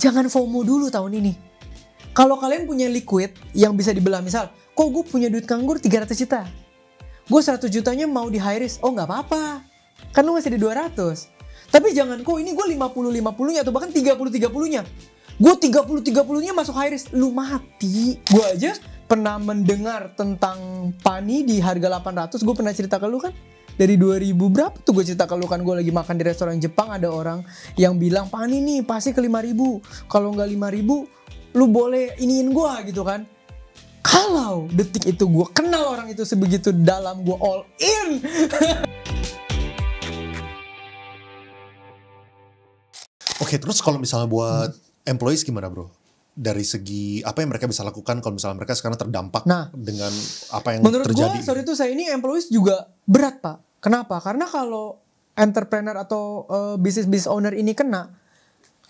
jangan FOMO dulu tahun ini. Kalau kalian punya liquid yang bisa dibelah, misal, kok gue punya duit nganggur 300 juta. Gue 100 jutanya mau di high risk, oh gak apa-apa. Kan lu masih di 200. Tapi jangan kok ini gue 50-50-nya atau bahkan 30-30-nya. Gue 30-30-nya masuk high risk, lu mati. Gue aja pernah mendengar tentang Pani di harga 800, gue pernah cerita ke lu kan? Dari 2000 berapa tuh gue cerita ke lu kan, gue lagi makan di restoran Jepang, ada orang yang bilang Pani nih pasti ke 5000, kalau nggak 5000 lu boleh iniin gue gitu kan. Kalau detik itu gue kenal orang itu sebegitu dalam, gue all in. Oke, terus kalau misalnya buat employees gimana bro? Dari segi apa yang mereka bisa lakukan kalau misalnya mereka sekarang terdampak dengan apa yang menurut terjadi? Menurut gue, saya ini employees juga berat pak. Kenapa? Karena kalau entrepreneur atau business owner ini kena,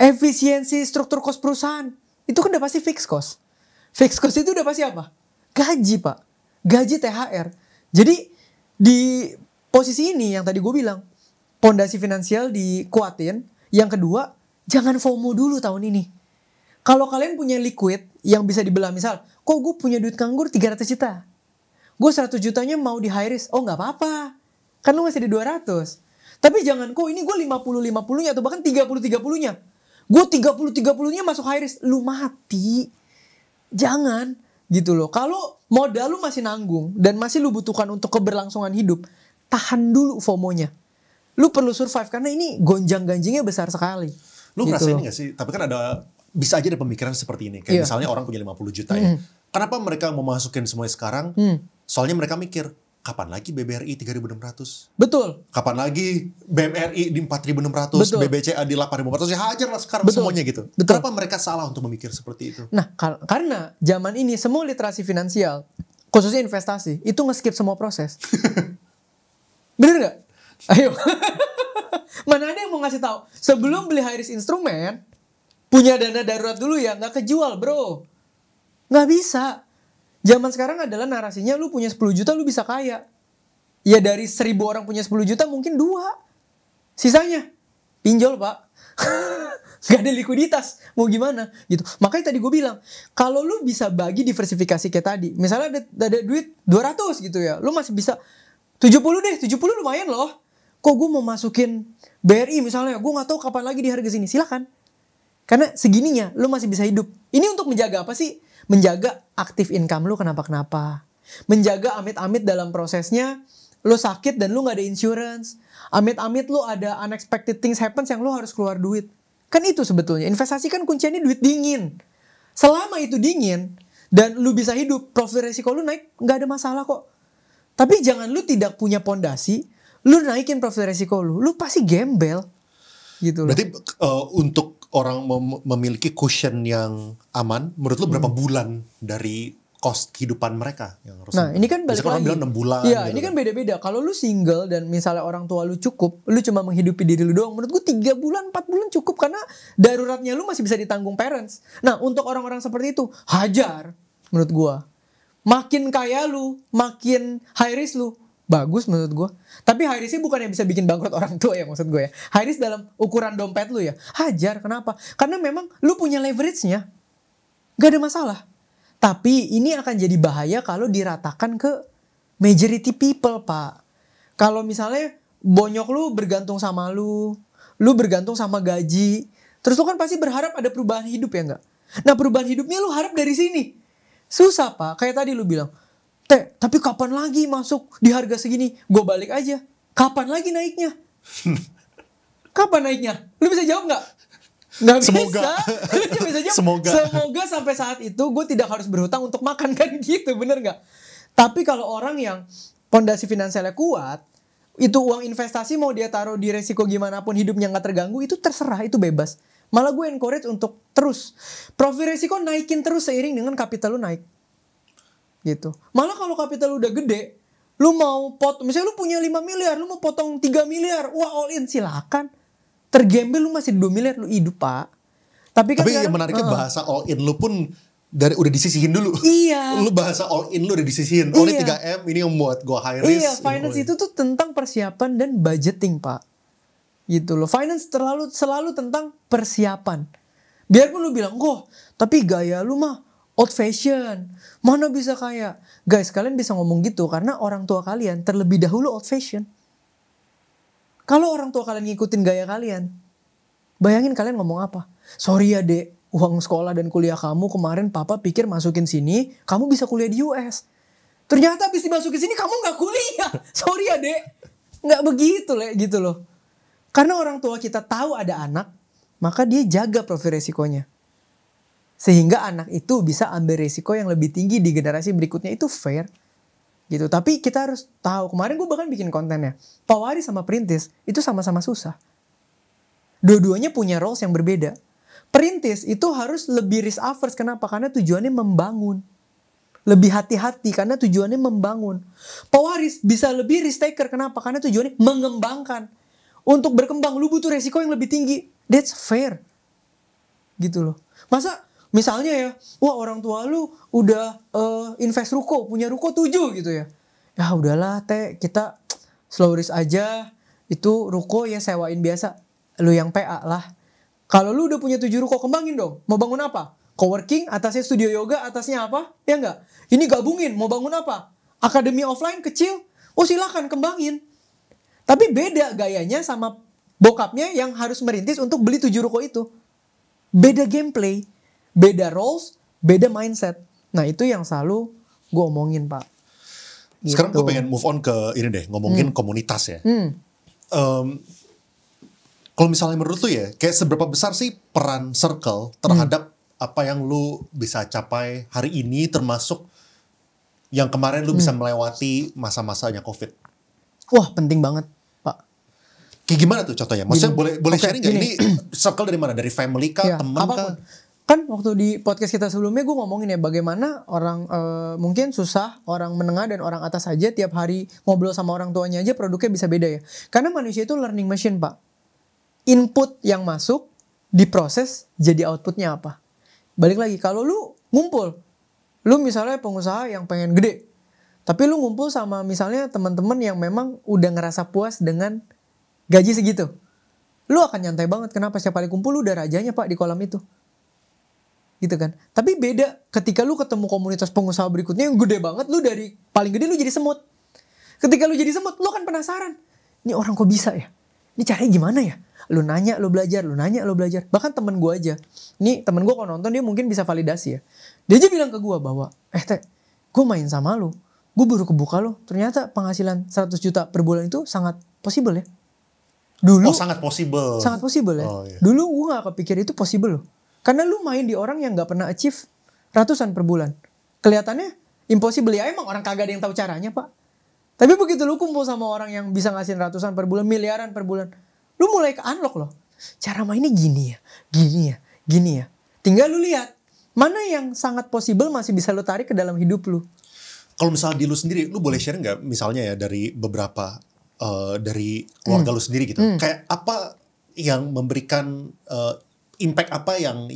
efisiensi struktur cost perusahaan itu kan udah pasti fixed cost. Fixed cost itu udah pasti apa? Gaji pak. Gaji THR. Jadi di posisi ini yang tadi gue bilang, pondasi finansial dikuatin. Yang kedua, jangan FOMO dulu tahun ini. Kalau kalian punya liquid yang bisa dibelah, misal, kok gue punya duit nganggur 300 juta. Gue 100 jutanya mau di high risk, oh gak apa-apa. Kan lu masih di 200. Tapi jangan kok ini gue 50-50-nya atau bahkan 30-30-nya. Gue 30-30-nya masuk high risk, lu mati. Jangan gitu loh. Kalau modal lu masih nanggung dan masih lu butuhkan untuk keberlangsungan hidup, tahan dulu FOMO-nya. Lu perlu survive karena ini gonjang-ganjingnya besar sekali. Lu gitu ngerasain gak sih? Tapi kan bisa aja ada pemikiran seperti ini. Kayak misalnya orang punya 50 juta ya. Kenapa mereka mau masukin semuanya sekarang? Soalnya mereka mikir, kapan lagi BBRI 3.600? Betul. Kapan lagi BMRI di 4.600? BBCA di 8.400? Ya hajar lah sekarang semuanya gitu. Betul. Kenapa mereka salah untuk memikir seperti itu? Nah, karena zaman ini semua literasi finansial, khususnya investasi, itu nge-skip semua proses. Bener gak? Ayo. Mana ada yang mau ngasih tahu? Sebelum beli high risk instrumen, punya dana darurat dulu ya, nggak kejual bro. Nggak bisa. Zaman sekarang adalah narasinya lu punya 10 juta lu bisa kaya. Ya dari 1000 orang punya 10 juta mungkin 2. Sisanya pinjol pak. Gak ada likuiditas. Mau gimana gitu. Makanya tadi gue bilang, kalau lu bisa bagi diversifikasi kayak tadi. Misalnya ada duit 200 gitu ya. Lu masih bisa 70 deh. 70 lumayan loh. Kok gue mau masukin BRI misalnya. Gue gak tahu kapan lagi di harga sini. Silakan. Karena segininya lu masih bisa hidup. Ini untuk menjaga apa sih? Menjaga aktif income lu kenapa-kenapa. Menjaga amit-amit dalam prosesnya lu sakit dan lu gak ada insurance. Amit-amit lu ada unexpected things happens yang lu harus keluar duit. Kan itu sebetulnya. Investasi kan kuncinya duit dingin. Selama itu dingin dan lu bisa hidup, profil resiko lu naik, gak ada masalah kok. Tapi jangan lu tidak punya pondasi, lu naikin profil resiko lu pasti gembel. Gitu loh. Berarti untuk orang memiliki cushion yang aman, menurut lu berapa bulan dari cost kehidupan mereka yang harus? Nah, ini kan balik lagi. Orang bilang 6 bulan. Iya, gitu ini kan beda-beda. Kalau lu single dan misalnya orang tua lu cukup, lu cuma menghidupi diri lu doang. Menurut gue 3 bulan, 4 bulan cukup karena daruratnya lu masih bisa ditanggung parents. Nah, untuk orang-orang seperti itu, hajar menurut gua. Makin kaya lu, makin high risk lu, bagus menurut gue. Tapi high risk bukan yang bisa bikin bangkrut orang tua ya maksud gue ya. High risk dalam ukuran dompet lu ya. Hajar, kenapa? Karena memang lu punya leverage-nya. Gak ada masalah. Tapi ini akan jadi bahaya kalau diratakan ke majority people pak. Kalau misalnya bonyok lu bergantung sama lu bergantung sama gaji. Terus lu kan pasti berharap ada perubahan hidup ya gak? Nah perubahan hidupnya lu harap dari sini. Susah pak, kayak tadi lu bilang. Tapi kapan lagi masuk di harga segini? Gue balik aja. Kapan lagi naiknya? Kapan naiknya? Lu bisa jawab gak? Gak Semoga. bisa jawab. Semoga Sampai saat itu gue tidak harus berhutang untuk makan kan gitu. Bener gak? Tapi kalau orang yang pondasi finansialnya kuat, itu uang investasi mau dia taruh di resiko gimana pun hidupnya gak terganggu, itu terserah, itu bebas. Malah gue encourage untuk terus. Profil resiko naikin terus seiring dengan kapital lu naik. Gitu. Malah kalau kapital lu udah gede, lu mau misalnya lu punya 5 miliar, lu mau potong 3 miliar, wah all in silakan. Tergembel lu masih 2 miliar, lu hidup pak. Tapi yang menariknya bahasa all in lu pun udah disisihin dulu. Iya. Lu bahasa all in lu udah disisihin. Oh ini 3M, ini yang buat gua high risk. Iya, finance itu tuh tentang persiapan dan budgeting pak. Gitu loh. Finance selalu tentang persiapan. Biarpun lu bilang, "Kok, tapi gaya lu mah old fashion. Mana bisa kaya?" Guys, kalian bisa ngomong gitu karena orang tua kalian terlebih dahulu old fashion. Kalau orang tua kalian ngikutin gaya kalian, bayangin kalian ngomong apa? "Sorry ya, Dek, uang sekolah dan kuliah kamu kemarin papa pikir masukin sini, kamu bisa kuliah di US. Ternyata habis dimasukin sini kamu gak kuliah. Sorry ya, Dek." Gak begitu, Le, gitu loh. Karena orang tua kita tahu ada anak, maka dia jaga profil resikonya. Sehingga anak itu bisa ambil resiko yang lebih tinggi di generasi berikutnya. Itu fair. Gitu. Tapi kita harus tahu. Kemarin gue bahkan bikin kontennya. Pak Waris sama Perintis itu sama-sama susah. Dua-duanya punya roles yang berbeda. Perintis itu harus lebih risk averse. Kenapa? Karena tujuannya membangun. Lebih hati-hati karena tujuannya membangun. Pak Waris bisa lebih risk taker. Kenapa? Karena tujuannya mengembangkan. Untuk berkembang lu butuh resiko yang lebih tinggi. That's fair. Gitu loh. Masa misalnya ya, wah orang tua lu udah invest ruko, punya ruko 7 gitu ya. Ya udahlah Teh, kita slow risk aja. Itu ruko ya sewain biasa. Lu yang PA lah. Kalau lu udah punya 7 ruko, kembangin dong. Mau bangun apa? Coworking, atasnya studio yoga, atasnya apa? Ya enggak? Ini gabungin, mau bangun apa? Akademi offline kecil? Oh silakan kembangin. Tapi beda gayanya sama bokapnya yang harus merintis untuk beli 7 ruko itu. Beda gameplay, beda roles, beda mindset. Nah itu yang selalu gue omongin, Pak. Gitu. Sekarang gue pengen move on ke ini deh, ngomongin komunitas ya. Kalau misalnya menurut lu ya, kayak seberapa besar sih peran circle terhadap apa yang lu bisa capai hari ini, termasuk yang kemarin lu bisa melewati masa-masanya COVID? Wah penting banget, Pak. Kayak gimana tuh contohnya? Maksudnya boleh sharing gak? Ini circle dari mana? Dari family kah? Ya, teman kah? Kan waktu di podcast kita sebelumnya gue ngomongin ya bagaimana orang mungkin susah, orang menengah dan orang atas aja tiap hari ngobrol sama orang tuanya aja produknya bisa beda ya. Karena manusia itu learning machine, Pak. Input yang masuk diproses jadi outputnya apa. Balik lagi, kalau lu ngumpul, lu misalnya pengusaha yang pengen gede, tapi lu ngumpul sama misalnya teman-teman yang memang udah ngerasa puas dengan gaji segitu, lu akan nyantai banget. Kenapa? Setiap kali kumpul lu udah rajanya, Pak, di kolam itu. Gitu kan. Tapi beda ketika lu ketemu komunitas pengusaha berikutnya yang gede banget, lu dari paling gede lu jadi semut. Ketika lu jadi semut, lu kan penasaran. Ini orang kok bisa ya? Ini caranya gimana ya? Lu nanya, lu belajar, lu nanya, lu belajar. Bahkan temen gue aja. Nih temen gue kalau nonton dia mungkin bisa validasi ya. Dia aja bilang ke gue bahwa, Teh, gue main sama lu. Gue baru kebuka lu. Ternyata penghasilan 100 juta per bulan itu sangat possible ya. Dulu. Oh sangat possible. Sangat possible ya. Oh, iya. Dulu gue gak kepikir itu possible loh. Karena lu main di orang yang gak pernah achieve ratusan per bulan. Kelihatannya impossible ya. Emang orang kagak ada yang tahu caranya, Pak. Tapi begitu lu kumpul sama orang yang bisa ngasihin ratusan per bulan, miliaran per bulan, lu mulai ke unlock loh. Cara mainnya gini ya, gini ya, gini ya. Tinggal lu lihat mana yang sangat possible masih bisa lu tarik ke dalam hidup lu. Kalau misalnya di lu sendiri, lu boleh share nggak misalnya ya dari beberapa dari keluarga lu sendiri gitu. Kayak apa yang memberikan impact apa yang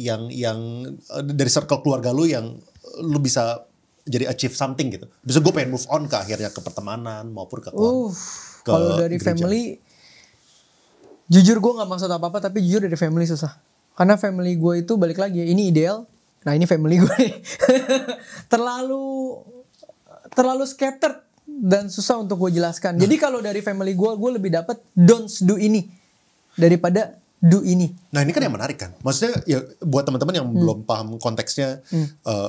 dari circle keluarga lu yang lu bisa jadi achieve something gitu. Bisa gue pengen move on ke akhirnya ke pertemanan maupun ke kalau dari gereja. Family, jujur gue nggak maksud apa-apa, tapi jujur dari family susah. Karena family gue itu balik lagi, ini ideal. Nah ini family gue nih. terlalu scattered dan susah untuk gue jelaskan. Jadi kalau dari family gue lebih dapat don'ts do ini daripada do ini. Nah ini kan yang menarik kan. Maksudnya ya buat teman-teman yang belum paham konteksnya,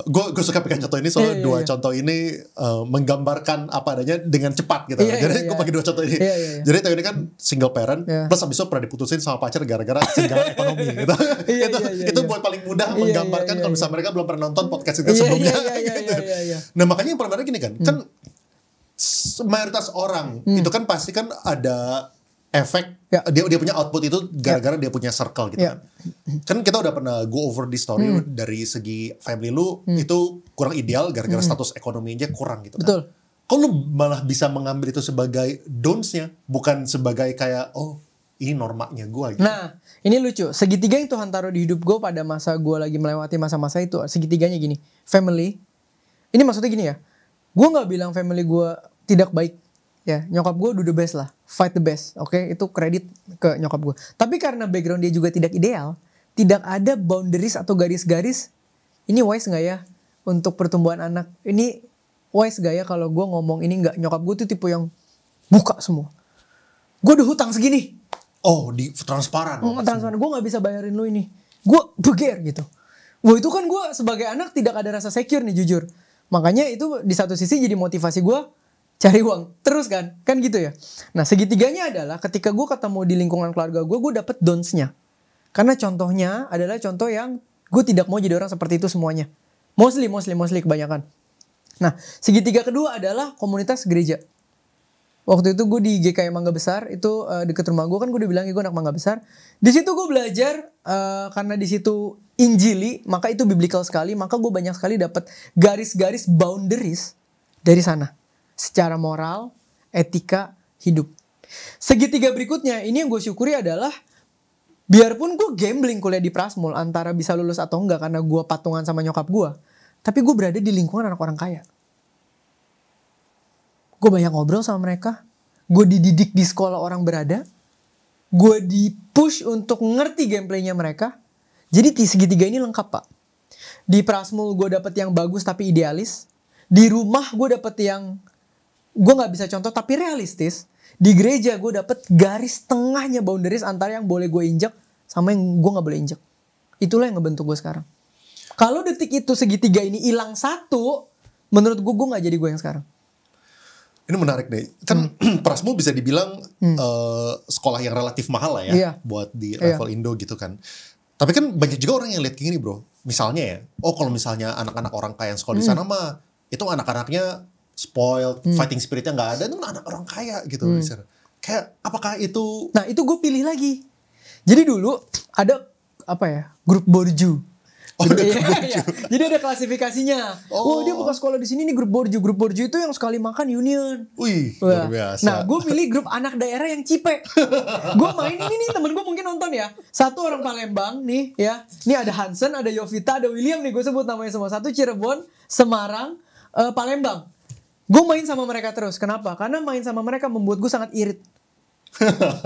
gue suka pegang contoh ini soalnya dua contoh ini menggambarkan apa adanya dengan cepat gitu. Jadi gue pakai dua contoh ini. Jadi Teo ini kan single parent, plus abis itu pernah diputusin sama pacar gara-gara senjangan ekonomi gitu. Itu buat paling mudah menggambarkan kalau misalnya mereka belum pernah nonton podcast kita sebelumnya. Nah makanya yang paling menarik ini kan mayoritas orang itu kan pasti kan ada efek dia punya output itu gara-gara dia punya circle gitu kan. Kan kita udah pernah go over this story dari segi family lu itu kurang ideal gara-gara status ekonominya kurang gitu kan. Betul. Kok lu malah bisa mengambil itu sebagai don'ts-nya, bukan sebagai kayak ini normanya gue gitu. Nah ini lucu, segitiga yang Tuhan taruh di hidup gue pada masa gue lagi melewati masa-masa itu, segitiganya gini, family. Ini maksudnya gini ya, gue gak bilang family gue tidak baik. Ya, nyokap gue do the best lah, fight the best, oke? Itu kredit ke nyokap gue. Tapi karena background dia juga tidak ideal, tidak ada boundaries atau garis-garis. Ini wise gak ya untuk pertumbuhan anak? Ini wise gak ya kalau gue ngomong ini nggak? Nyokap gue tuh tipe yang buka semua. Gue udah hutang segini. Oh, di transparan. Transparan. Gue gak bisa bayarin lu ini. Gue beger gitu. Wah, itu kan gue sebagai anak tidak ada rasa secure nih, jujur. Makanya itu di satu sisi jadi motivasi gue cari uang terus kan gitu ya. Nah, segitiganya adalah ketika gue ketemu di lingkungan keluarga gue dapet don'ts-nya. Karena contohnya adalah contoh yang gue tidak mau jadi orang seperti itu semuanya. Mostly kebanyakan. Nah, segitiga kedua adalah komunitas gereja. Waktu itu gue di GKI Mangga Besar, itu deket rumah gue kan, gue udah bilang gue anak Mangga Besar. Di situ gue belajar karena di situ Injili, maka itu biblical sekali, maka gue banyak sekali dapat garis-garis boundaries dari sana. Secara moral, etika, hidup. Segitiga berikutnya, ini yang gue syukuri adalah biarpun gue gambling kuliah di Prasmul antara bisa lulus atau enggak karena gue patungan sama nyokap gue, tapi gue berada di lingkungan anak orang kaya. Gue banyak ngobrol sama mereka, gue dididik di sekolah orang berada, gue di-push untuk ngerti gameplaynya mereka. Jadi segitiga ini lengkap, Pak. Di Prasmul gue dapet yang bagus tapi idealis. Di rumah gue dapet yang gue gak bisa contoh tapi realistis. Di gereja gue dapet garis tengahnya boundaries antara yang boleh gue injek sama yang gue gak boleh injek. Itulah yang ngebentuk gue sekarang. Kalau detik itu segitiga ini hilang satu, menurut gue gak jadi gue yang sekarang. Ini menarik deh. Kan Prasmul bisa dibilang sekolah yang relatif mahal lah ya. Iya. Buat di level Indo gitu kan. Tapi kan banyak juga orang yang lihat kayak gini bro. Misalnya ya, kalau misalnya anak-anak orang kaya yang sekolah di sana mah, itu anak-anaknya spoiled, fighting spiritnya gak ada. Itu anak orang kaya gitu. Kayak apakah itu... Nah itu gue pilih lagi. Jadi dulu ada grup borju. Oh, Iya. Jadi ada klasifikasinya. Oh, dia buka sekolah di sini nih grup borju. Grup borju itu yang sekali makan union. Wih, luar biasa. Nah, gue pilih grup anak daerah yang cipe. Gue main ini nih, temen gue mungkin nonton ya. Satu orang Palembang nih ya. Ini ada Hansen, ada Yovita, ada William nih. Gue sebut namanya semua. Satu Cirebon, Semarang, Palembang. Gue main sama mereka terus. Kenapa? Karena main sama mereka membuat gue sangat irit.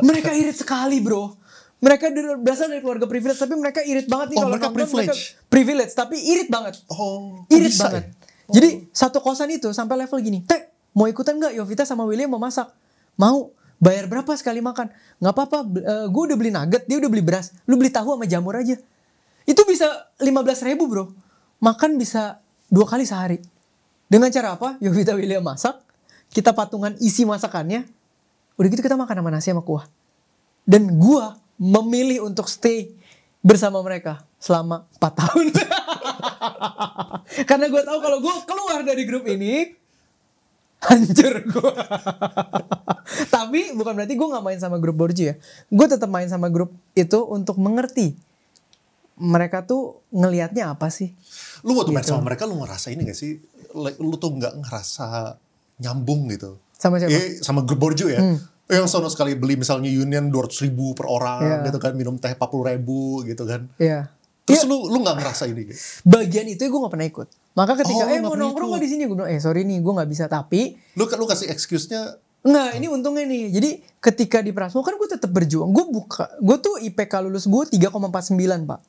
Mereka irit sekali bro. Mereka berasal dari keluarga privilege, tapi mereka irit banget nih kalau mereka nonton. privilege. Mereka privilege, tapi irit banget. Irit banget. Jadi satu kosan itu sampai level gini. Teh, mau ikutan nggak? Yovita sama William mau masak. Mau. Bayar berapa sekali makan? Nggak apa-apa. Gue udah beli nugget, dia udah beli beras. Lu beli tahu sama jamur aja. Itu bisa 15.000 bro. Makan bisa 2 kali sehari. Dengan cara apa? Yovita William masak. Kita patungan isi masakannya. Udah gitu kita makan sama nasi sama kuah. Dan gue memilih untuk stay bersama mereka selama 4 tahun. Karena gue tahu kalau gue keluar dari grup ini, hancur gue. Tapi bukan berarti gue gak main sama grup borju ya. Gue tetap main sama grup itu untuk mengerti mereka tuh ngelihatnya apa sih. Lu waktu main sama mereka lu ngerasa ini gak sih? Lu tuh gak ngerasa nyambung gitu. Sama siapa? Sama grup borju ya. Yang sono sekali beli misalnya union 200.000 per orang gitu kan, minum teh 40.000 gitu kan. Terus lu gak ngerasa ini gitu? Bagian itu gue gak pernah ikut. Maka ketika mau nongkrong gak di sini, gue bilang sorry nih gue gak bisa. Tapi lu kasih excuse-nya. Enggak, ini untungnya nih. Jadi ketika di Prasmul kan gue tetap berjuang. Gue tuh IPK lulus gue 3,49 Pak.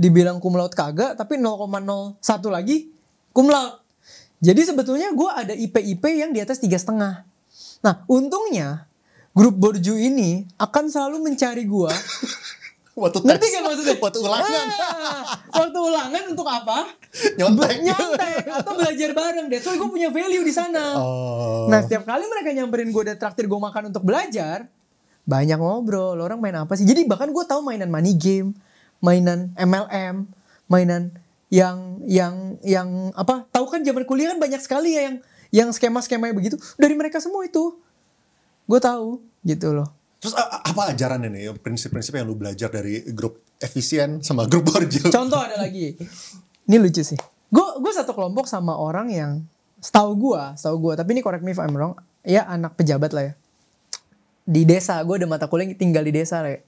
Dibilang cum laude kagak, tapi 0,01 lagi cum laude. Jadi sebetulnya gue ada IP yang di atas 3,5. Nah untungnya grup borju ini akan selalu mencari gua. Ngerti gak maksudnya? Waktu ulangan. Waktu ulangan untuk apa? Nyontek atau belajar bareng deh. Soalnya gue punya value di sana. Nah setiap kali mereka nyamperin gue dan traktir gue makan untuk belajar, banyak ngobrol. Orang main apa sih? Jadi bahkan gue tahu mainan money game, mainan MLM, mainan yang apa? Tahu kan zaman kuliah kan banyak sekali ya yang skema-skemanya begitu. Dari mereka semua itu. Gue tahu gitu loh. Terus apa ajarannya nih, prinsip-prinsip yang lu belajar dari grup efisien sama grup borju? Contoh ada lagi. Ini lucu sih. Gue satu kelompok sama orang yang setahu gue, tapi ini correct me if I'm wrong, ya anak pejabat lah ya. Di desa, gue ada mata kuliah tinggal di desa lah ya.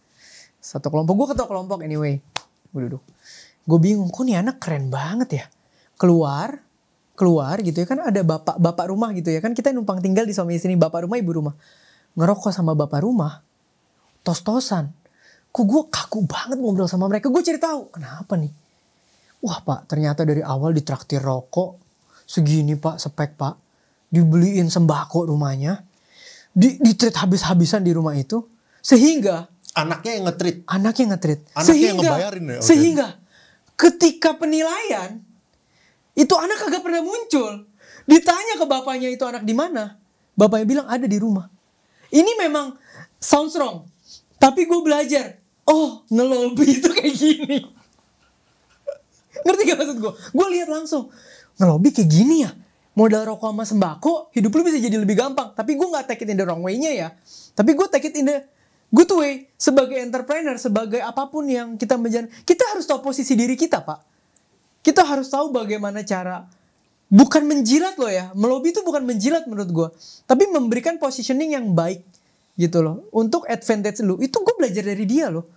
Satu kelompok, gue ketua kelompok anyway. Gue duduk. Gue bingung, kok nih anak keren banget ya. Keluar gitu ya, kan ada bapak rumah gitu ya. Kan kita numpang tinggal di suami istri, bapak rumah ibu rumah. Ngerokok sama bapak rumah, tos-tosan, kok gue kaku banget ngobrol sama mereka. Gue cari tahu kenapa nih. Wah Pak, ternyata dari awal ditraktir rokok segini Pak, spek Pak, dibeliin sembako rumahnya, di-treat habis-habisan di rumah itu, sehingga Anaknya yang nge-treat. Sehingga, yang ngebayarin ya. Okay. Sehingga ketika penilaian itu anak kagak pernah muncul. Ditanya ke bapaknya itu anak di mana, bapaknya bilang ada di rumah. Ini memang sounds wrong, tapi gue belajar. Oh, ngelobi itu kayak gini. Ngerti gak maksud gue? Gue lihat langsung, ngelobi kayak gini ya. Modal rokok sama sembako, hidup lu bisa jadi lebih gampang. Tapi gue gak take it in the wrong way-nya ya. Tapi gue take it in the good way. Sebagai entrepreneur, sebagai apapun yang kita menjalani, kita harus tahu posisi diri kita, Pak. Kita harus tahu bagaimana cara, bukan menjilat loh ya. Melobi itu bukan menjilat menurut gue. Tapi memberikan positioning yang baik gitu loh. Untuk advantage lu. Itu gue belajar dari dia loh.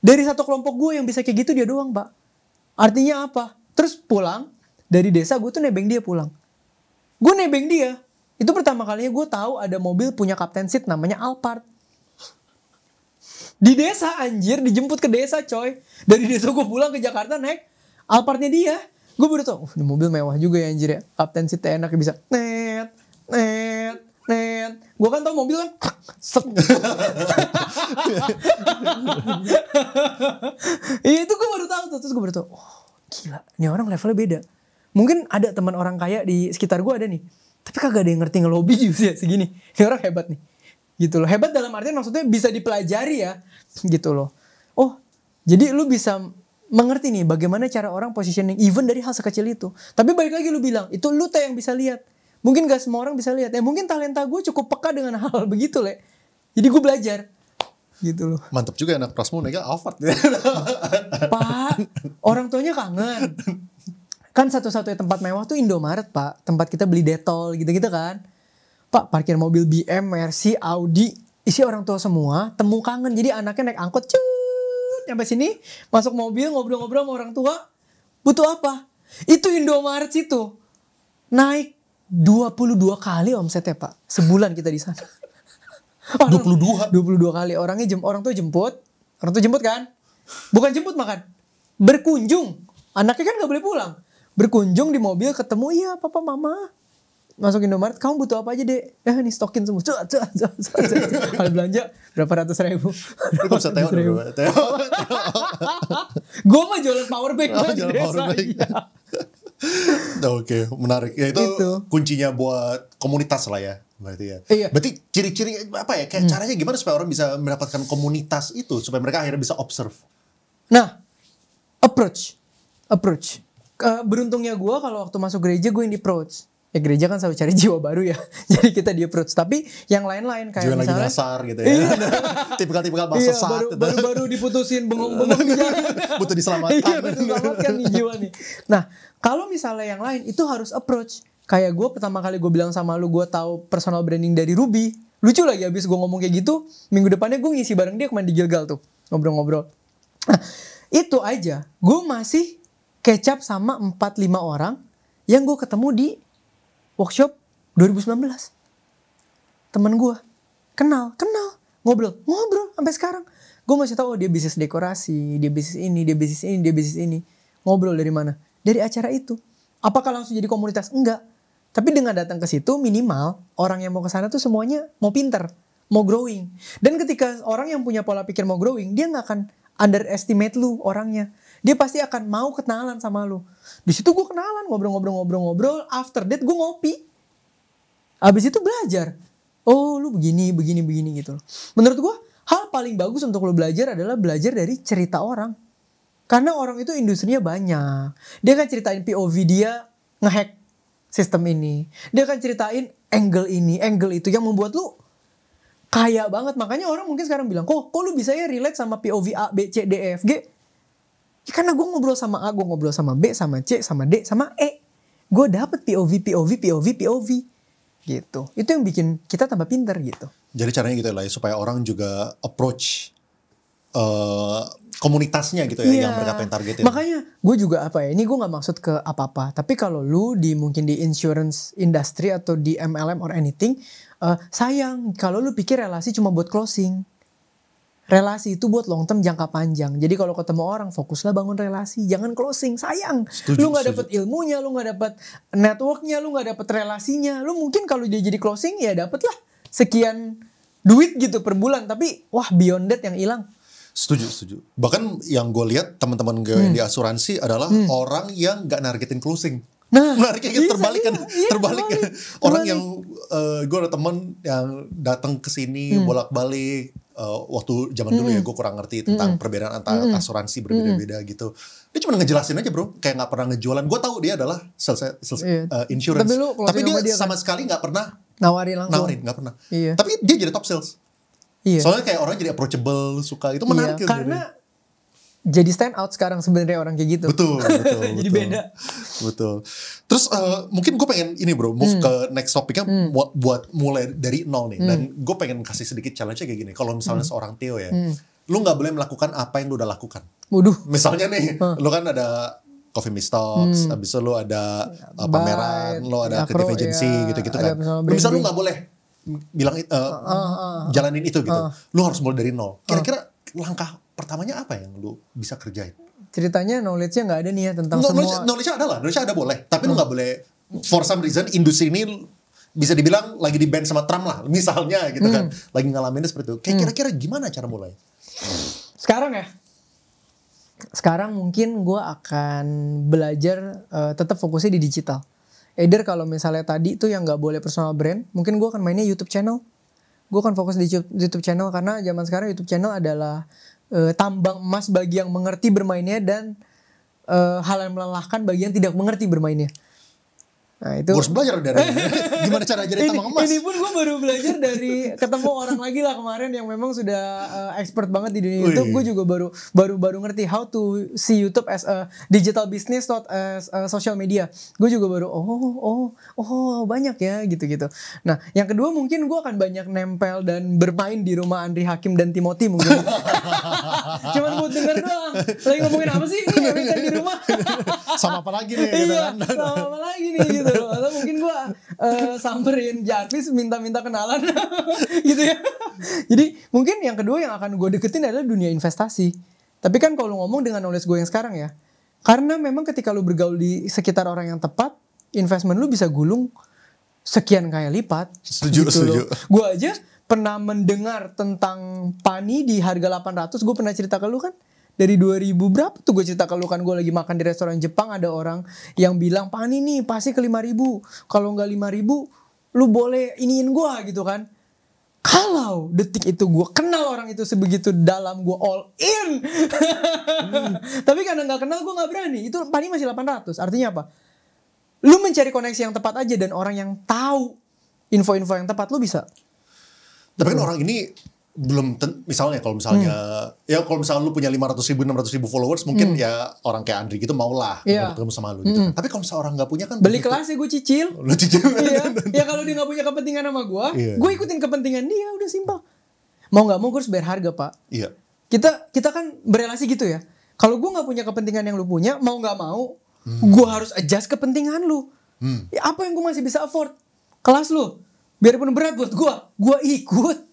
Dari satu kelompok gue yang bisa kayak gitu dia doang, Pak. Artinya apa? Terus pulang dari desa, gue tuh nebeng dia pulang. Gue nebeng dia. Itu pertama kalinya gue tahu ada mobil punya Captain Seat namanya Alphard. Di desa anjir, dijemput ke desa coy. Dari desa gue pulang ke Jakarta naik Alphardnya dia. Gue baru tau, ini mobil mewah juga ya anjir ya. Captain Seat enak bisa net. Gue kan tau mobil kan itu gue baru tahu tuh. Terus gue baru tahu, oh gila, ini orang levelnya beda. Mungkin ada teman orang kaya di sekitar gue ada nih, tapi kagak ada yang ngerti ngelobi juga segini. Ini orang hebat nih, gitu loh. Hebat dalam artian maksudnya bisa dipelajari ya, gitu loh. Oh, jadi lu bisa mengerti nih bagaimana cara orang positioning even dari hal sekecil itu. Tapi balik lagi lu bilang, itu lu yang bisa lihat. Mungkin gak semua orang bisa lihat. Ya mungkin talenta gue cukup peka dengan hal begitu, Le. Jadi gue belajar. Gitu loh. Mantap juga anak Prasmo naiknya Alphard. Pak, orang tuanya kangen. Kan satu-satunya tempat mewah tuh Indomaret, Pak. Tempat kita beli Detol gitu-gitu kan. Pak, parkir mobil BM, Mercy, Audi. Isi orang tua semua. Temu kangen. Jadi anaknya naik angkot. Sampai sini. Masuk mobil, ngobrol-ngobrol sama orang tua. Butuh apa? Itu Indomaret situ. Naik 22 kali omsetnya Pak. Sebulan kita di sana. 22 kali. Orang tuh jemput. Orang tuh jemput kan? Bukan jemput makan. Berkunjung. Anaknya kan gak boleh pulang. Berkunjung di mobil ketemu, iya papa mama. Masuk Indomaret, kamu butuh apa aja dek? Nih stokin semua. Kalau belanja berapa ratus ribu. Lu bisa Teo. Gue mah jualan power bank. Jualan power bank. Oke, menarik. Ya itu kuncinya buat komunitas lah ya, berarti ya. Iya. Berarti ciri-ciri apa ya? Kayak caranya gimana supaya orang bisa mendapatkan komunitas itu supaya mereka akhirnya bisa observe. Nah, approach. Beruntungnya gue kalau waktu masuk gereja gue yang di approach. Ya gereja kan selalu cari jiwa baru ya. Jadi kita di approach. Tapi yang lain-lain kayak jiwa misalnya lagi nyasar gitu ya. Tipikal-tipikal bahasa sesat. Baru diputusin bengong-bengong di jalan. Butuh diselamatkan. Iya, butuh diselamatkan nih jiwa nih. Nah, kalau misalnya yang lain itu harus approach. Kayak gue pertama kali gue bilang sama lu, gue tahu personal branding dari Ruby. Lucu lagi abis gue ngomong kayak gitu, minggu depannya gue ngisi bareng dia kemarin di Gilgal tuh. Ngobrol-ngobrol. Nah, itu aja. Gue masih catch up sama 4-5 orang yang gue ketemu di workshop 2019. Temen gue. Kenal. Ngobrol sampai sekarang. Gue masih tahu dia bisnis dekorasi, dia bisnis ini. Ngobrol dari mana? Dari acara itu. Apakah langsung jadi komunitas? Enggak. Tapi dengan datang ke situ minimal orang yang mau ke sana tuh semuanya mau pinter, mau growing. Dan ketika orang yang punya pola pikir mau growing, dia nggak akan underestimate lu orangnya. Dia pasti akan mau kenalan sama lu. Di situ gue kenalan, ngobrol. After that gue ngopi. Abis itu belajar. Oh lu begini gitu loh. Menurut gue hal paling bagus untuk lu belajar adalah belajar dari cerita orang. Karena orang itu industrinya banyak. Dia kan ceritain POV dia ngehack sistem ini. Dia kan ceritain angle ini, angle itu yang membuat lu kaya banget. Makanya orang mungkin sekarang bilang, kok lu bisa ya relate sama POV A, B, C, D, E, F, G? Ya karena gue ngobrol sama A, gue ngobrol sama B, sama C, sama D, sama E. Gue dapet POV gitu. Itu yang bikin kita tambah pinter gitu. Jadi caranya gitu lah ya, supaya orang juga approach komunitasnya gitu ya, yang mereka pengen targetin. Makanya gue juga ini gue gak maksud ke apa-apa. Tapi kalau lu mungkin di insurance industry atau di MLM or anything, sayang kalau lu pikir relasi cuma buat closing. relasi itu buat long term, jangka panjang. Jadi kalau ketemu orang, fokuslah bangun relasi, jangan closing. Sayang, lu nggak dapet ilmunya, lu nggak dapet networknya, lu nggak dapet relasinya. Lu mungkin kalau dia jadi closing ya dapet lah sekian duit gitu per bulan, tapi wah beyond that yang hilang. Setuju. Bahkan yang gue lihat teman-teman gue yang di asuransi adalah orang yang nggak nargetin closing. Nah, menariknya gitu, terbalik kan. Orang yang gue ada teman yang datang ke sini bolak-balik waktu zaman dulu ya, gue kurang ngerti tentang perbedaan antara asuransi berbeda-beda gitu. Dia cuma ngejelasin aja bro, kayak nggak pernah ngejualan. Gue tahu dia adalah sales insurance, tapi dia sama sekali nggak pernah nawarin langsung. Nggak pernah. Tapi dia jadi top sales. Soalnya kayak orang jadi approachable, suka, itu menarik. Karena jadi stand out sekarang sebenarnya orang kayak gitu. Betul. Jadi beda. Betul. Terus mungkin gue pengen ini bro, move ke next topiknya buat mulai dari nol nih. Dan gue pengen kasih sedikit challenge-nya kayak gini. Kalau misalnya seorang Theo ya, lu gak boleh melakukan apa yang lu udah lakukan. Waduh. Misalnya nih, lu kan ada Coffee Meets Talks, habis itu lu ada pameran, lu ada creative agency gitu-gitu kan. Misalnya lu gak boleh bilang jalanin itu gitu. Lu harus mulai dari nol. Kira-kira langkah pertamanya apa yang lu bisa kerjain? Ceritanya knowledge-nya gak ada nih ya tentang semua. Knowledge-nya ada lah, knowledge-nya ada boleh. Tapi lu gak boleh, for some reason industri ini bisa dibilang lagi di ban sama Trump lah. Misalnya gitu kan, lagi ngalamin seperti itu. Kayak kira-kira gimana cara mulai? Sekarang ya? Sekarang mungkin gue akan belajar tetap fokusnya di digital. Either kalau misalnya tadi tuh yang gak boleh personal brand, mungkin gue akan mainnya YouTube channel. Gue akan fokus di YouTube channel karena zaman sekarang YouTube channel adalah tambang emas bagi yang mengerti bermainnya dan hal yang melelahkan bagi yang tidak mengerti bermainnya. Nah itu harus belajar dari gimana cara jadi tambang emas. Ini pun gue baru belajar dari ketemu orang lagi lah kemarin yang memang sudah expert banget di dunia YouTube. Gue juga baru ngerti how to see YouTube as a digital business, not as a social media. Gue juga baru banyak ya gitu-gitu. Nah yang kedua mungkin gue akan banyak nempel dan bermain di rumah Andri Hakim dan Timothy mungkin. Cuman buat denger doang. Lagi ngomongin apa sih ini di rumah? Sama apa lagi nih? Gitu kan? Sama apa lagi nih gitu. Atau mungkin gue samperin Jarvis minta kenalan gitu ya. Jadi mungkin yang kedua yang akan gue deketin adalah dunia investasi. Tapi kan kalau ngomong dengan knowledge gue yang sekarang ya, karena memang ketika lu bergaul di sekitar orang yang tepat, investment lu bisa gulung sekian kali lipat. Setuju. Gue aja pernah mendengar tentang Pani di harga 800. Gue pernah cerita ke lu kan. Dari 2000 berapa tuh gue cerita ke lu kan, gue lagi makan di restoran Jepang, ada orang yang bilang Pani nih pasti ke 5.000, kalau nggak 5.000 lu boleh iniin gue gitu kan. Kalau detik itu gue kenal orang itu sebegitu dalam, gue all in. Tapi karena nggak kenal gue nggak berani. Itu Pani masih 800. Artinya apa? Lu mencari koneksi yang tepat aja dan orang yang tahu info-info yang tepat lu bisa. Tapi kan orang ini belum misalnya kalau misalnya lu punya 500.000 600.000 followers mungkin ya orang kayak Andri gitu mau lah ketemu sama lu gitu. Tapi kalau misalnya orang nggak punya kan beli kelasnya gue cicil. Lu cicil. Ya kalau dia nggak punya kepentingan sama gue ikutin kepentingan dia, udah simpel. Mau nggak mau gue harus bayar harga pak. Iya. Kita kan berelasi gitu ya. Kalau gue nggak punya kepentingan yang lu punya, mau nggak mau gue harus adjust kepentingan lu. Ya, apa yang gue masih bisa afford? Kelas lu, biarpun berat buat gue ikut.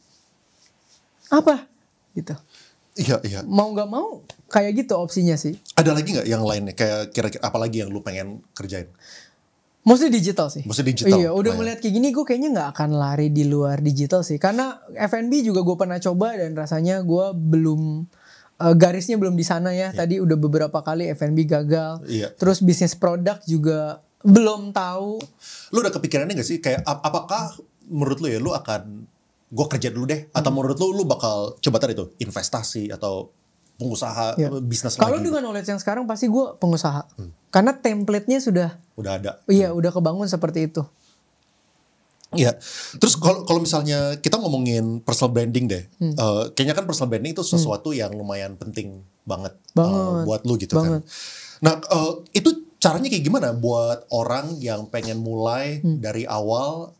Apa gitu. Iya. Mau nggak mau kayak gitu opsinya sih. Ada lagi nggak yang lainnya, kayak kira-kira apa lagi yang lu pengen kerjain? Mostly digital sih. Iya, udah melihat kayak gini gue kayaknya nggak akan lari di luar digital sih. Karena F&B juga gue pernah coba dan rasanya gue belum garisnya belum di sana ya. Tadi udah beberapa kali F&B gagal. Terus bisnis produk juga belum tahu. Lu udah kepikirannya gak sih kayak apakah menurut lu ya lu akan gue kerja dulu deh, atau menurut lu bakal coba tadi itu investasi atau pengusaha bisnis lagi? Kalau dengan knowledge yang sekarang pasti gue pengusaha, karena template-nya sudah ada. Iya, udah kebangun seperti itu. Iya. Terus kalau misalnya kita ngomongin personal branding deh, kayaknya kan personal branding itu sesuatu yang lumayan penting banget. Buat lu gitu kan. Nah itu caranya kayak gimana buat orang yang pengen mulai dari awal?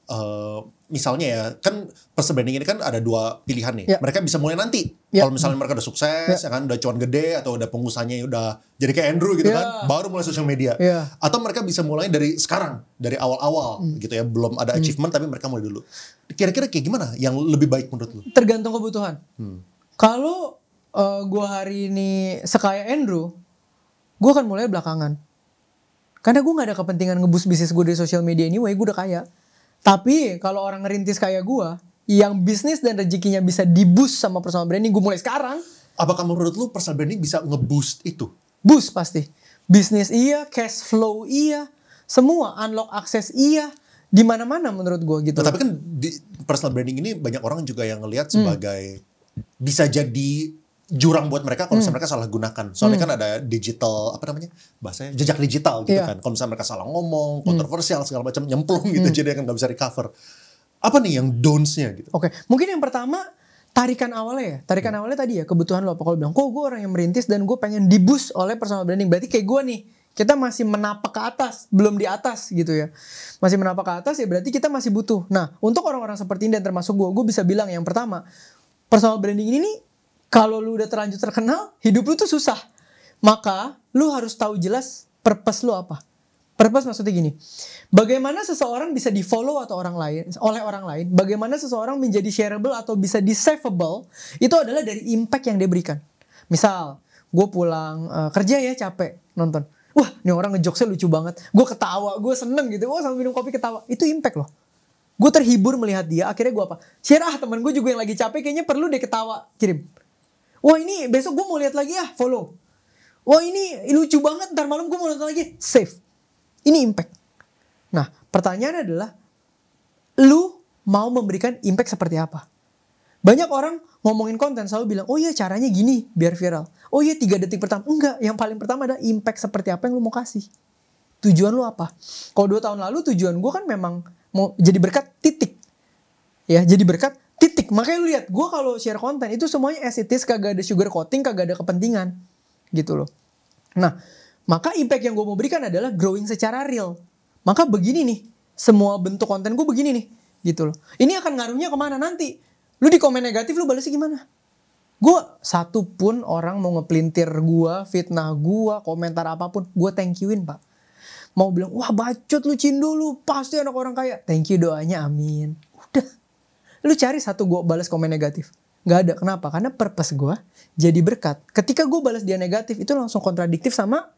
Misalnya ya, kan personal branding ini kan ada dua pilihan nih. Mereka bisa mulai nanti. Kalau misalnya mereka udah sukses, ya kan, udah cuan gede, atau udah pengusahanya udah jadi kayak Andrew gitu kan, baru mulai social media. Atau mereka bisa mulai dari sekarang, dari awal-awal gitu ya, belum ada achievement tapi mereka mulai dulu. Kira-kira kayak gimana yang lebih baik menurut lu? Tergantung kebutuhan. Kalau gue hari ini sekaya Andrew, gue akan mulai belakangan. Karena gue gak ada kepentingan nge-boost bisnis gue dari social media anyway, gue udah kaya. Tapi kalau orang ngerintis kayak gue, yang bisnis dan rezekinya bisa di-boost sama personal branding, gue mulai sekarang. Apakah menurut lu personal branding bisa nge-boost itu? Boost pasti. Bisnis iya, cash flow iya, semua unlock akses iya, di mana-mana menurut gue gitu. Nah, tapi kan di personal branding ini banyak orang juga yang ngelihat sebagai bisa jadi jurang buat mereka kalau misalnya mereka salah gunakan. Soalnya kan ada digital, apa namanya bahasanya, jejak digital gitu kan. Kalau misalnya mereka salah ngomong, kontroversial segala macam, nyemplung gitu, jadi kan nggak bisa recover. Apa nih yang don'ts-nya gitu? Oke, mungkin yang pertama tarikan awalnya ya. Tarikan awalnya tadi ya, kebutuhan lo apa. Kalau bilang, kok gue orang yang merintis dan gue pengen di-boost oleh personal branding. Berarti kayak gue nih, kita masih menapak ke atas, belum di atas gitu ya. Masih menapak ke atas ya berarti kita masih butuh. Nah, untuk orang-orang seperti ini dan termasuk gue bisa bilang yang pertama, personal branding ini nih, kalau lu udah terlanjur terkenal, hidup lu tuh susah. Maka lu harus tahu jelas purpose lu apa. Purpose maksudnya gini. Bagaimana seseorang bisa di-follow atau oleh orang lain, bagaimana seseorang menjadi shareable atau bisa di-saveable, itu adalah dari impact yang dia berikan. Misal, gue pulang kerja ya capek nonton. Wah, ini orang ngejokesnya lucu banget. Gue ketawa, gue seneng gitu. Wah, sambil minum kopi ketawa. Itu impact loh. Gue terhibur melihat dia. Akhirnya gue apa? Share teman gue juga yang lagi capek kayaknya perlu deh ketawa. Kirim. Wah, ini besok gue mau lihat lagi follow. Wah, ini lucu banget, ntar malam gue mau nonton lagi. Save. Ini impact. Nah, pertanyaannya adalah, lu mau memberikan impact seperti apa? Banyak orang ngomongin konten selalu bilang, oh iya caranya gini biar viral. Oh iya 3 detik pertama. Enggak, yang paling pertama adalah impact seperti apa yang lu mau kasih. Tujuan lu apa? Kalau 2 tahun lalu tujuan gue kan memang mau jadi berkat titik. Ya, jadi berkat titik. Makanya lu lihat, gue kalau share konten itu semuanya as it is, kagak ada sugar coating, kagak ada kepentingan. Gitu loh. Nah, maka impact yang gue mau berikan adalah growing secara real. Maka begini nih, semua bentuk konten gue begini nih. Gitu loh. Ini akan ngaruhnya kemana nanti? Lu di komen negatif, lu balasnya gimana? Gue satu pun orang mau ngepelintir gue, fitnah gue, komentar apapun, gue thank you-in pak. Mau bilang, wah bacot lu Cindo lu, pasti anak orang kaya. Thank you doanya, amin. Udah. Lu cari satu gue balas komen negatif. Gak ada, kenapa? Karena purpose gue jadi berkat. Ketika gue balas dia negatif, itu langsung kontradiktif sama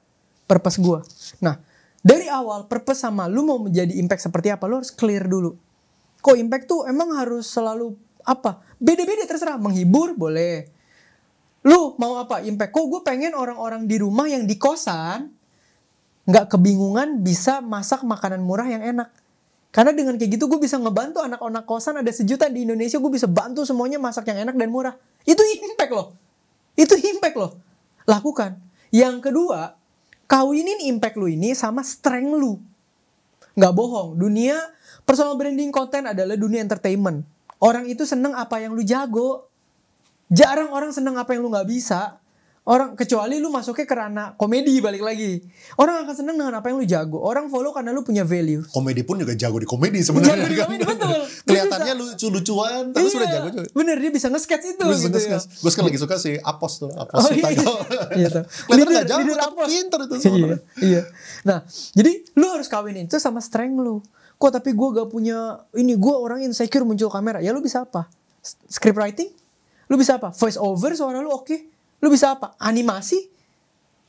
purpose gue. Nah, dari awal purpose sama lu mau menjadi impact seperti apa, lu harus clear dulu. Kok impact tuh emang harus selalu apa? Beda-beda terserah, menghibur boleh. Lu mau apa? Impact. Kok gue pengen orang-orang di rumah yang di kosan gak kebingungan bisa masak makanan murah yang enak. Karena dengan kayak gitu gue bisa ngebantu anak-anak kosan ada 1 juta di Indonesia, gue bisa bantu semuanya masak yang enak dan murah. Itu impact loh. Itu impact loh. Lakukan. Yang kedua, kawinin impact lu ini sama strength lu. Gak bohong, dunia personal branding konten adalah dunia entertainment. Orang itu seneng apa yang lu jago. Jarang orang seneng apa yang lu gak bisa. Orang, kecuali lu masuknya ke ranah komedi, balik lagi. Orang akan seneng dengan apa yang lu jago. Orang follow karena lu punya value. Komedi pun juga jago di komedi sebenarnya. Jago di komedi, betul. Kelihatannya lucu-lucuan, tapi sudah jago juga. Bener, dia bisa nge-sketch itu gitu ya. Gue sekarang lagi suka si Apos tuh. Apos Iya tuh. Kelihatan gak jago, tapi pinter itu sebenarnya. Iya. Nah, jadi lu harus kawinin itu sama strength lu. Kok tapi gue gak punya, ini gue orang insecure muncul kamera. Ya lu bisa apa? Script writing? Lu bisa apa? Voice over, suara lu oke. Lu bisa apa? Animasi?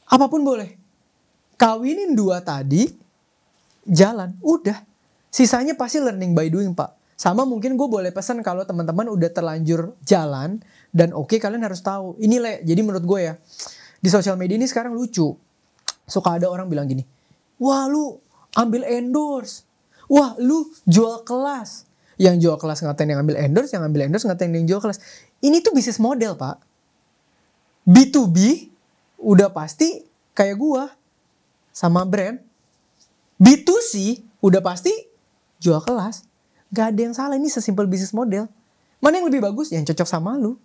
Apapun boleh. Kawinin 2 tadi, jalan. Udah. Sisanya pasti learning by doing pak. Sama mungkin gue boleh pesan kalau teman-teman udah terlanjur jalan. Dan oke, kalian harus tahu. Ini jadi menurut gue ya. Di sosial media ini sekarang lucu. Suka ada orang bilang gini. Wah lu ambil endorse. Wah lu jual kelas. Yang jual kelas ngatain yang ambil endorse. Yang ambil endorse ngatain yang jual kelas. Ini tuh bisnis model pak. B2B udah pasti kayak gua sama brand. B2C udah pasti jual kelas. Gak ada yang salah, ini sesimpel bisnis model. Mana yang lebih bagus? Yang cocok sama lu.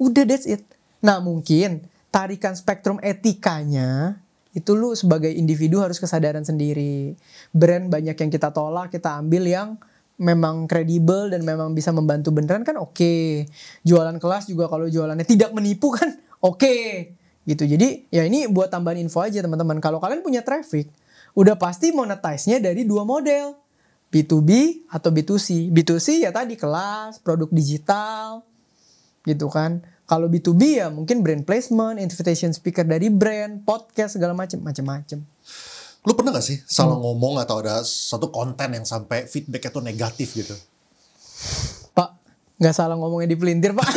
Udah, that's it. Nah mungkin tarikan spektrum etikanya itu lu sebagai individu harus kesadaran sendiri. Brand banyak yang kita tolak, kita ambil yang memang kredibel dan memang bisa membantu beneran kan oke. Jualan kelas juga kalau jualannya tidak menipu kan oke. Gitu. Jadi ya ini buat tambahan info aja teman-teman. Kalau kalian punya traffic, udah pasti monetize-nya dari 2 model. B2B atau B2C. B2C ya tadi kelas, produk digital. Gitu kan. Kalau B2B ya mungkin brand placement, invitation speaker dari brand, podcast segala macem. Lu pernah gak sih salah ngomong atau ada satu konten yang sampai feedbacknya tuh negatif gitu? Pak, nggak salah ngomongnya di pelintir Pak.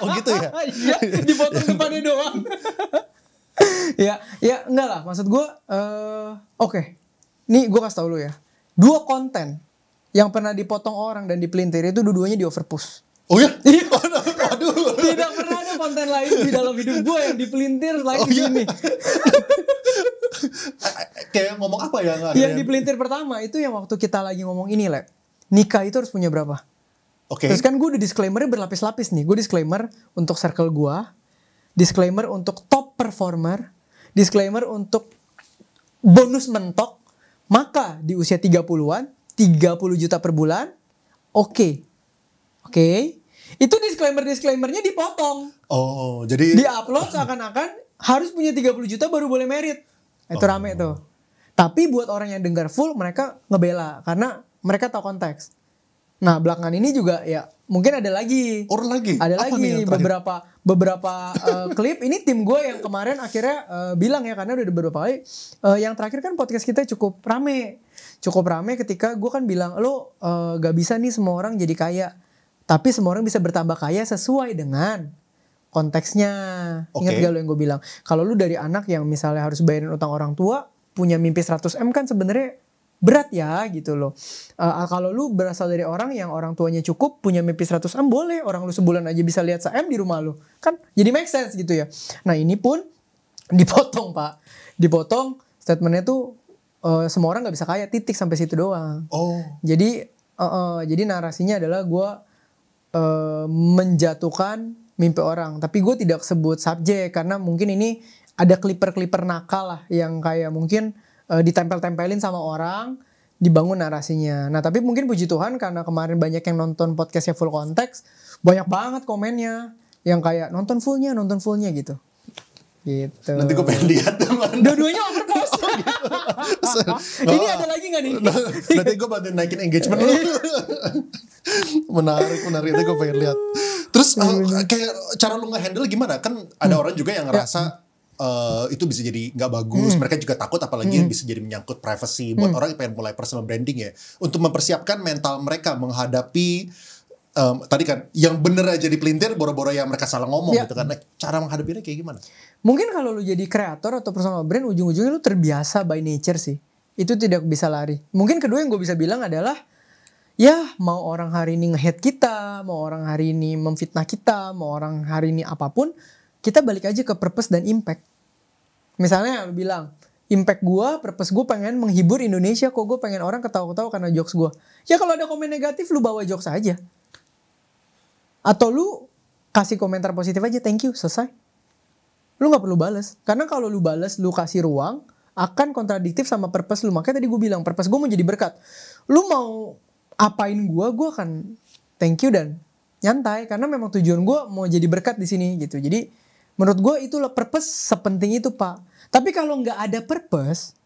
Oh gitu ya? Iya, dipotong depannya doang. ya enggak lah. Maksud gue, oke. Nih gue kasih tau lu ya. 2 konten yang pernah dipotong orang dan dipelintir itu dua-duanya di overpush. Oh ya? Iya. Aduh. Tidak pernah ada konten lain di dalam hidup gue yang dipelintir selain gini. Kayak ngomong apa ya? Yang dipelintir pertama itu yang waktu kita lagi ngomong ini, Le. Nikah itu harus punya berapa? Oke. Terus kan gue udah disclaimer-nya berlapis-lapis nih. Gue disclaimer untuk circle gue, disclaimer untuk top performer, disclaimer untuk bonus mentok. Maka di usia 30-an, 30 juta per bulan, oke. Itu disclaimer-disclaimernya dipotong. Oh, jadi Di-upload seakan-akan harus punya 30 juta baru boleh merit. Itu rame tuh. Tapi buat orang yang dengar full, mereka ngebela. Karena mereka tahu konteks. Nah, belakangan ini juga ya mungkin ada lagi. Orang lagi? Ada Apa nih lagi yang beberapa klip. Ini tim gue yang kemarin akhirnya bilang ya, karena udah beberapa kali. Yang terakhir kan podcast kita cukup rame. Cukup rame ketika gue kan bilang, lo gak bisa nih semua orang jadi kaya. Tapi semua orang bisa bertambah kaya sesuai dengan konteksnya. Ingat gak lo yang gue bilang? Kalau lu dari anak yang misalnya harus bayarin utang orang tua, punya mimpi 100M kan sebenarnya berat ya gitu loh. Kalau lu berasal dari orang yang orang tuanya cukup, punya mimpi 100M boleh. Orang lu sebulan aja bisa lihat 1M di rumah lu. Kan jadi make sense gitu ya. Nah ini pun dipotong Pak. Dipotong statementnya tuh semua orang gak bisa kaya, titik sampai situ doang. Oh. Jadi narasinya adalah gue menjatuhkan mimpi orang. Tapi gue tidak sebut subjek karena mungkin ini ada clipper-clipper nakal lah yang kayak mungkin ditempel-tempelin sama orang, dibangun narasinya. Nah tapi mungkin puji Tuhan karena kemarin banyak yang nonton podcastnya full konteks, banyak banget komennya yang kayak nonton fullnya gitu. Gitu. Nanti gue pengen lihat teman. Dua-duanya overpost. Ini ada lagi gak nih? Nanti gue bantuin naikin engagement lu. Menarik. Nanti gue pengen lihat. Terus kayak cara lu nge-handle gimana? Kan ada orang juga yang ngerasa itu bisa jadi gak bagus. Mereka juga takut apalagi bisa jadi menyangkut privacy. Buat orang yang pengen mulai personal branding ya. Untuk mempersiapkan mental mereka menghadapi tadi kan yang bener aja dipelintir, boro-boro yang mereka salah ngomong gitu kan. Nah, cara menghadapinya kayak gimana? Mungkin kalau lu jadi kreator atau personal brand, ujung-ujungnya lu terbiasa by nature sih. Itu tidak bisa lari. Mungkin kedua yang gue bisa bilang adalah, ya mau orang hari ini nge-hate kita, mau orang hari ini memfitnah kita, mau orang hari ini apapun, kita balik aja ke purpose dan impact. Misalnya lu bilang, impact gue, purpose gue pengen menghibur Indonesia, kok gue pengen orang ketawa-ketawa karena jokes gue. Ya kalau ada komen negatif, lu bawa jokes aja. Atau lu kasih komentar positif aja, thank you, selesai. Lu gak perlu bales. Karena kalau lu bales, lu kasih ruang, akan kontradiktif sama purpose lu. Makanya tadi gue bilang, purpose gue mau jadi berkat. Lu mau apain gue akan thank you dan nyantai. Karena memang tujuan gue mau jadi berkat di sini gitu. Jadi menurut gue itulah purpose sepenting itu Pak. Tapi kalau gak ada purpose,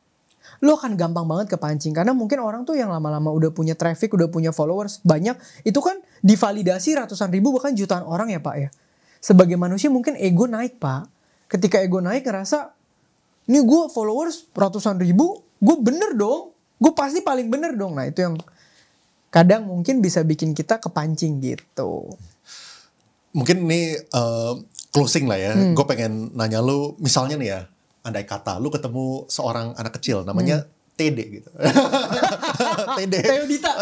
lu akan gampang banget kepancing. Karena mungkin orang tuh yang lama-lama udah punya traffic, udah punya followers banyak. Itu kan divalidasi ratusan ribu bahkan jutaan orang ya Pak ya. Sebagai manusia mungkin ego naik Pak. Ketika ego naik ngerasa, ini gue followers ratusan ribu, gue bener dong. Gue pasti paling bener dong. Nah itu yang kadang mungkin bisa bikin kita kepancing gitu. Mungkin ini closing lah ya. Gue pengen nanya lu, misalnya nih ya, andai kata lu ketemu seorang anak kecil namanya TD gitu. TD. Teodita.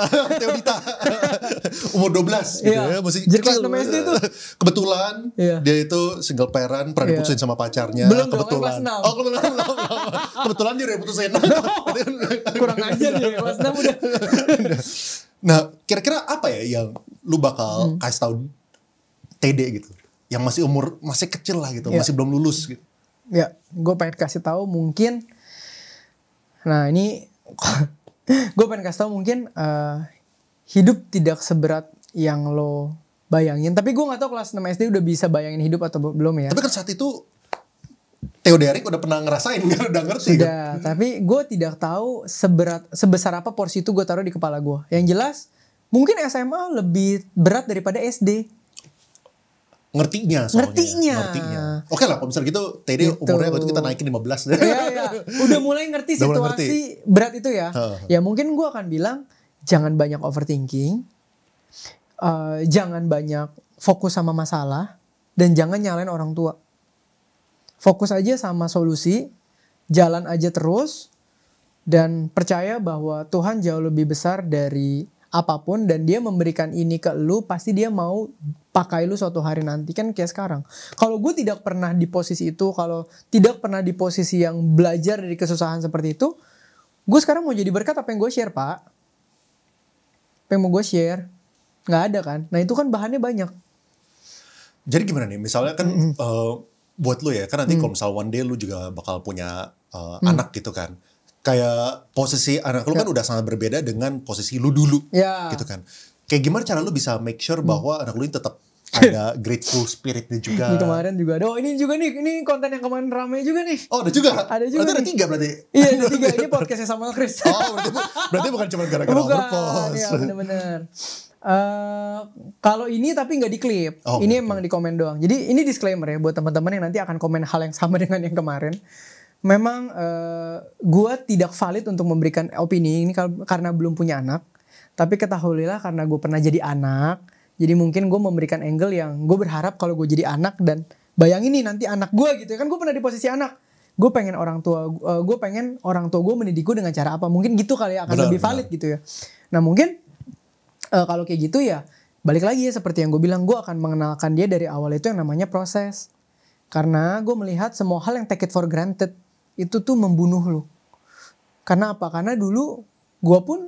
Umur 12 gitu ya. Masih kecil. SD tuh. Kebetulan dia itu single parent, pernah diputusin sama pacarnya. Belum kebetulan. Dong, oh, kebetulan dia udah diputusin. Kurang ajar dia, kelas 6 udah. Nah, kira-kira apa ya yang lu bakal kasih tahu TD gitu? Yang masih kecil lah gitu, masih belum lulus gitu. Ya, gue pengen kasih tahu mungkin. Nah ini gue pengen kasih tahu mungkin hidup tidak seberat yang lo bayangin. Tapi gue gak tahu kelas 6 SD udah bisa bayangin hidup atau belum ya. Tapi kan saat itu Theo Derek udah pernah ngerasain, udah ngerti. Sudah, kan? Tapi gue tidak tahu sebesar apa porsi itu gue taruh di kepala gue. Yang jelas mungkin SMA lebih berat daripada SD. ngertinya soalnya. Oke lah kalau misalnya gitu TD gitu. Umurnya waktu itu kita naikin 15. Iya. Udah mulai ngerti situasi berat itu ya. Ya mungkin gue akan bilang jangan banyak overthinking, jangan banyak fokus sama masalah, dan jangan nyalain orang tua. Fokus aja sama solusi, jalan aja terus, dan percaya bahwa Tuhan jauh lebih besar dari apapun, dan dia memberikan ini ke lu, pasti dia mau pakai lu suatu hari nanti. Kan kayak sekarang, kalau gue tidak pernah di posisi itu, kalau tidak pernah di posisi yang belajar dari kesusahan seperti itu, gue sekarang mau jadi berkat. Apa yang gue share, Pak? Apa yang mau gue share? Nggak ada kan? Nah itu kan bahannya banyak. Jadi gimana nih, misalnya kan buat lu ya, kan nanti kalau misal one day lu juga bakal punya anak gitu kan, kayak posisi anak lu kan udah sangat berbeda dengan posisi lu dulu, gitu kan. Kayak gimana cara lu bisa make sure bahwa anak lu ini tetap ada grateful spiritnya juga. Ini kemarin juga ada. Oh ini juga nih, ini konten yang kemarin ramai juga nih. Oh ada juga? Ada juga. Berarti ada 3 berarti? Iya ada 3, ini podcastnya sama Chris. Oh berarti bukan cuma gara-gara overpost. Iya bener-bener. Kalau ini tapi nggak diklip, ini emang di komen doang. Jadi ini disclaimer ya buat teman-teman yang nanti akan komen hal yang sama dengan yang kemarin. Memang gue tidak valid untuk memberikan opini ini karena belum punya anak. Tapi ketahuilah karena gue pernah jadi anak, jadi mungkin gue memberikan angle yang gue berharap kalau gue jadi anak, dan bayangin nih nanti anak gue gitu ya kan, gue pernah di posisi anak. Gue pengen orang tua gue mendidik gue dengan cara apa? Mungkin gitu kali ya, akan lebih valid gitu ya. Nah mungkin kalau kayak gitu ya balik lagi ya seperti yang gue bilang, gue akan mengenalkan dia dari awal itu yang namanya proses. Karena gue melihat semua hal yang take it for granted itu tuh membunuh lu. Karena apa? Karena dulu gue pun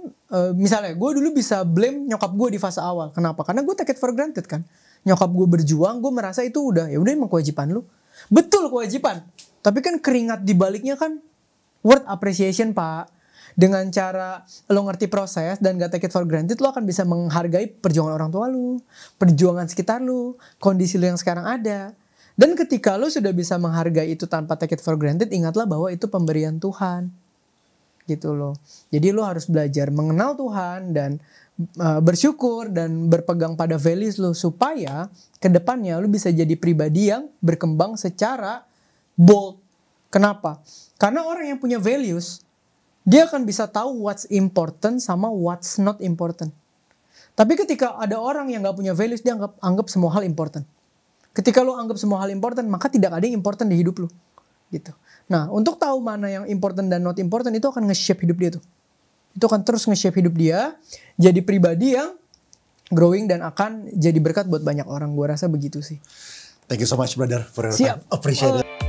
misalnya gue dulu bisa blame nyokap gue di fase awal. Kenapa? Karena gue take it for granted kan. Nyokap gue berjuang, gue merasa itu udah emang kewajiban lu. Betul kewajiban. Tapi kan keringat di baliknya kan word appreciation, Pak. Dengan cara lo ngerti proses dan gak take it for granted, lo akan bisa menghargai perjuangan orang tua lu, perjuangan sekitar lu, kondisi lu yang sekarang ada. Dan ketika lo sudah bisa menghargai itu tanpa take it for granted, ingatlah bahwa itu pemberian Tuhan. Gitu loh. Jadi lo harus belajar mengenal Tuhan dan bersyukur dan berpegang pada values lo, supaya kedepannya lo bisa jadi pribadi yang berkembang secara bold. Kenapa? Karena orang yang punya values, dia akan bisa tahu what's important sama what's not important. Tapi ketika ada orang yang gak punya values, dia anggap semua hal important. Ketika lo anggap semua hal important, maka tidak ada yang important di hidup lo. Gitu. Nah, untuk tahu mana yang important dan not important, itu akan nge-shape hidup dia tuh. Itu akan terus nge-shape hidup dia, jadi pribadi yang growing dan akan jadi berkat buat banyak orang. Gue rasa begitu sih. Thank you so much brother for your time. Appreciate it.